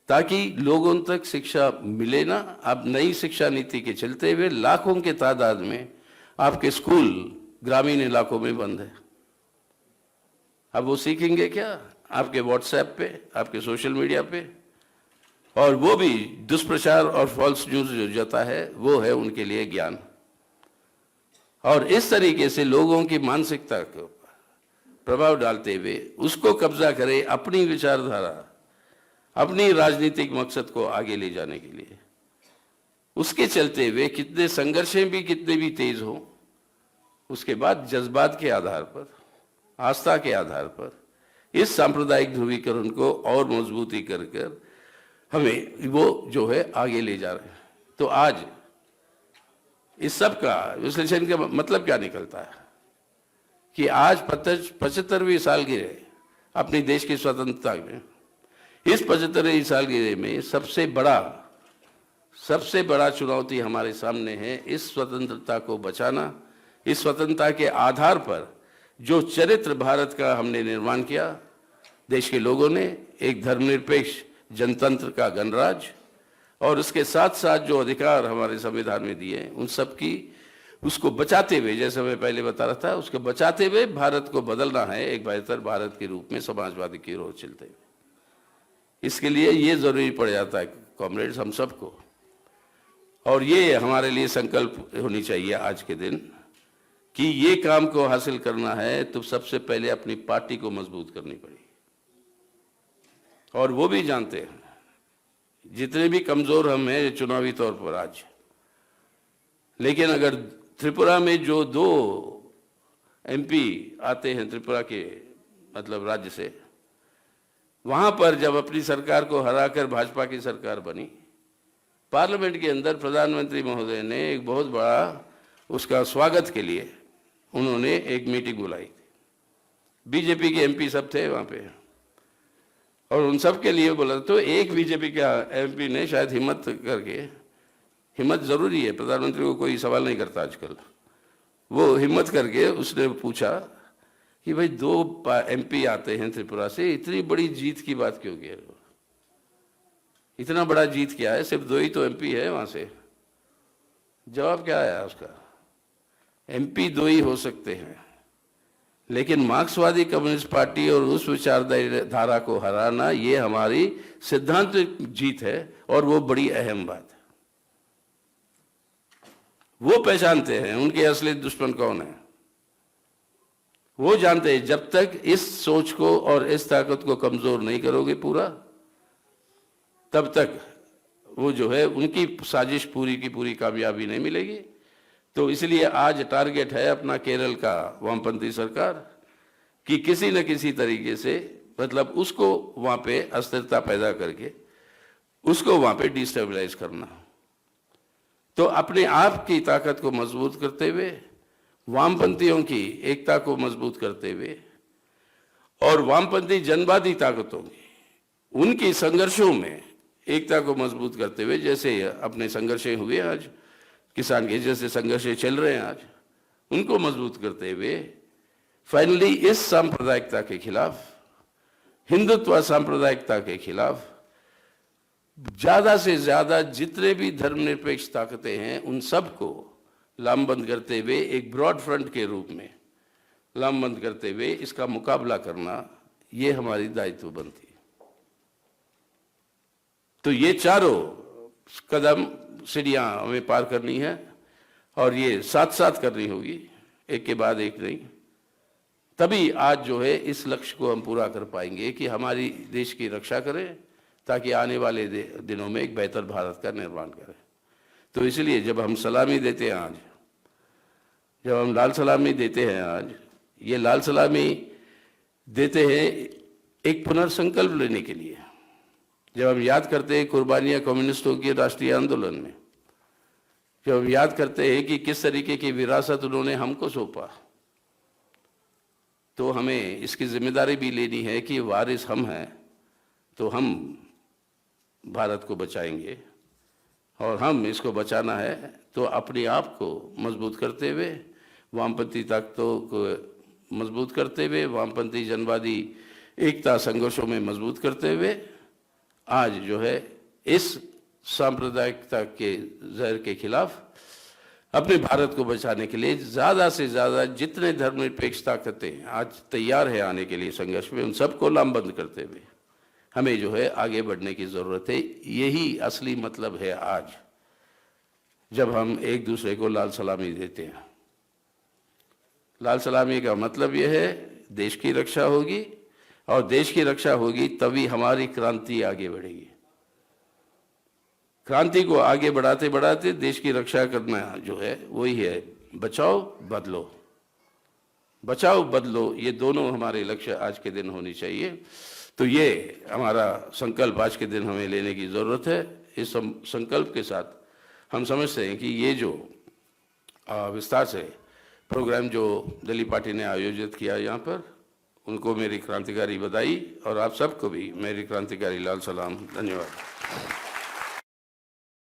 ताकि लोगों तक शिक्षा मिले ना। अब नई शिक्षा नीति के चलते हुए लाखों के तादाद में आपके स्कूल ग्रामीण इलाकों में बंद है। अब वो सीखेंगे क्या? आपके व्हाट्सएप पे, आपके सोशल मीडिया पे, और वो भी दुष्प्रचार और फॉल्स न्यूज जो जाता है वो है उनके लिए ज्ञान। और इस तरीके से लोगों की मानसिकता को प्रभाव डालते हुए उसको कब्जा करे अपनी विचारधारा, अपनी राजनीतिक मकसद को आगे ले जाने के लिए। उसके चलते हुए कितने संघर्षें भी कितने भी तेज हो, उसके बाद जज्बात के आधार पर, आस्था के आधार पर इस सांप्रदायिक ध्रुवीकरण को और मजबूती कर कर हमें वो जो है आगे ले जा रहे हैं। तो आज इस सब का विश्लेषण का मतलब क्या निकलता है कि आज 75वीं सालगिरह अपनी देश की स्वतंत्रता में, इस 75वीं सालगिरह में सबसे बड़ा चुनौती हमारे सामने है इस स्वतंत्रता को बचाना। इस स्वतंत्रता के आधार पर जो चरित्र भारत का हमने निर्माण किया, देश के लोगों ने एक धर्मनिरपेक्ष जनतंत्र का गणराज्य, और उसके साथ साथ जो अधिकार हमारे संविधान में दिए, उन सब की उसको बचाते हुए, जैसे मैं पहले बता रहा था, उसको बचाते हुए भारत को बदलना है एक बेहतर भारत के रूप में, समाजवादी की ओर चलते हुए। इसके लिए ये जरूरी पड़ जाता है कॉमरेड्स हम सबको, और ये हमारे लिए संकल्प होनी चाहिए आज के दिन कि ये काम को हासिल करना है तो सबसे पहले अपनी पार्टी को मजबूत करनी पड़ेगी। और वो भी जानते हैं जितने भी कमजोर हम हैं चुनावी तौर पर आज, लेकिन अगर त्रिपुरा में जो 2 MP आते हैं त्रिपुरा के मतलब राज्य से, वहां पर जब अपनी सरकार को हराकर भाजपा की सरकार बनी, पार्लियामेंट के अंदर प्रधानमंत्री महोदय ने एक बहुत बड़ा उसका स्वागत के लिए उन्होंने एक मीटिंग बुलाई थी। बीजेपी के MP सब थे वहां पे, और उन सब के लिए बोला। तो एक बीजेपी का MP ने शायद हिम्मत करके, हिम्मत जरूरी है, प्रधानमंत्री को कोई सवाल नहीं करता आजकल, वो हिम्मत करके उसने पूछा कि भाई 2 MP आते हैं त्रिपुरा से, इतनी बड़ी जीत की बात क्यों कह रहे हो? इतना बड़ा जीत क्या है, सिर्फ 2 ही तो MP है वहां से। जवाब क्या आया उसका? MP 2 ही हो सकते हैं, लेकिन मार्क्सवादी कम्युनिस्ट पार्टी और उस विचारधारा को हराना ये हमारी सिद्धांतिक जीत है, और वो बड़ी अहम बात है। वो पहचानते हैं उनके असली दुश्मन कौन है, वो जानते हैं जब तक इस सोच को और इस ताकत को कमजोर नहीं करोगे पूरा, तब तक वो जो है उनकी साजिश पूरी की पूरी कामयाबी नहीं मिलेगी। तो इसलिए आज टारगेट है अपना केरल का वामपंथी सरकार कि किसी न किसी तरीके से मतलब उसको वहां पे अस्थिरता पैदा करके उसको वहां पे डिस्टेबलाइज करना। तो अपने आप की ताकत को मजबूत करते हुए, वामपंथियों की एकता को मजबूत करते हुए, और वामपंथी जनवादी ताकतों की उनकी संघर्षों में एकता को मजबूत करते हुए, जैसे अपने संघर्ष हुए आज किसान के, जैसे संघर्ष चल रहे हैं आज, उनको मजबूत करते हुए फाइनली इस सांप्रदायिकता के खिलाफ, हिंदुत्व सांप्रदायिकता के खिलाफ ज्यादा से ज्यादा जितने भी धर्मनिरपेक्ष ताकतें हैं उन सबको लामबंद करते हुए, एक ब्रॉड फ्रंट के रूप में लामबंद करते हुए इसका मुकाबला करना, ये हमारी दायित्व बनती है। तो ये चारों कदम सीढ़ियां हमें पार करनी है, और ये साथ साथ करनी होगी, एक के बाद एक नहीं। तभी आज जो है इस लक्ष्य को हम पूरा कर पाएंगे कि हमारी देश की रक्षा करें, ताकि आने वाले दिनों में एक बेहतर भारत का निर्माण करें। तो इसलिए जब हम सलामी देते हैं आज, जब हम लाल सलामी देते हैं आज, ये लाल सलामी देते हैं एक पुनर्संकल्प लेने के लिए। जब हम याद करते हैं कुर्बानियां कम्युनिस्टों की राष्ट्रीय आंदोलन में, जब हम याद करते हैं कि किस तरीके की विरासत उन्होंने हमको सौंपा, तो हमें इसकी जिम्मेदारी भी लेनी है कि वारिस हम हैं, तो हम भारत को बचाएंगे, और हम इसको बचाना है तो अपने आप को मजबूत करते हुए, वामपंथी ताकतों को मजबूत करते हुए, वामपंथी जनवादी एकता संघर्षों में मजबूत करते हुए, आज जो है इस सांप्रदायिकता के जहर के खिलाफ अपने भारत को बचाने के लिए ज़्यादा से ज़्यादा जितने धर्मनिरपेक्ष ताकतें आज तैयार है आने के लिए संघर्ष में, उन सबको लामबंद करते हुए हमें जो है आगे बढ़ने की ज़रूरत है। यही असली मतलब है आज जब हम एक दूसरे को लाल सलामी देते हैं। लाल सलामी का मतलब यह है देश की रक्षा होगी, और देश की रक्षा होगी तभी हमारी क्रांति आगे बढ़ेगी। क्रांति को आगे बढ़ाते बढ़ाते देश की रक्षा करना जो है वही है बचाओ बदलो। बचाओ बदलो, ये दोनों हमारे लक्ष्य आज के दिन होनी चाहिए। तो ये हमारा संकल्प आज के दिन हमें लेने की ज़रूरत है। इस संकल्प के साथ हम समझते हैं कि ये जो विस्तार से प्रोग्राम जो दिल्ली पार्टी ने आयोजित किया यहाँ पर, उनको मेरी क्रांतिकारी बधाई और आप सबको भी मेरी क्रांतिकारी लाल सलाम। धन्यवाद।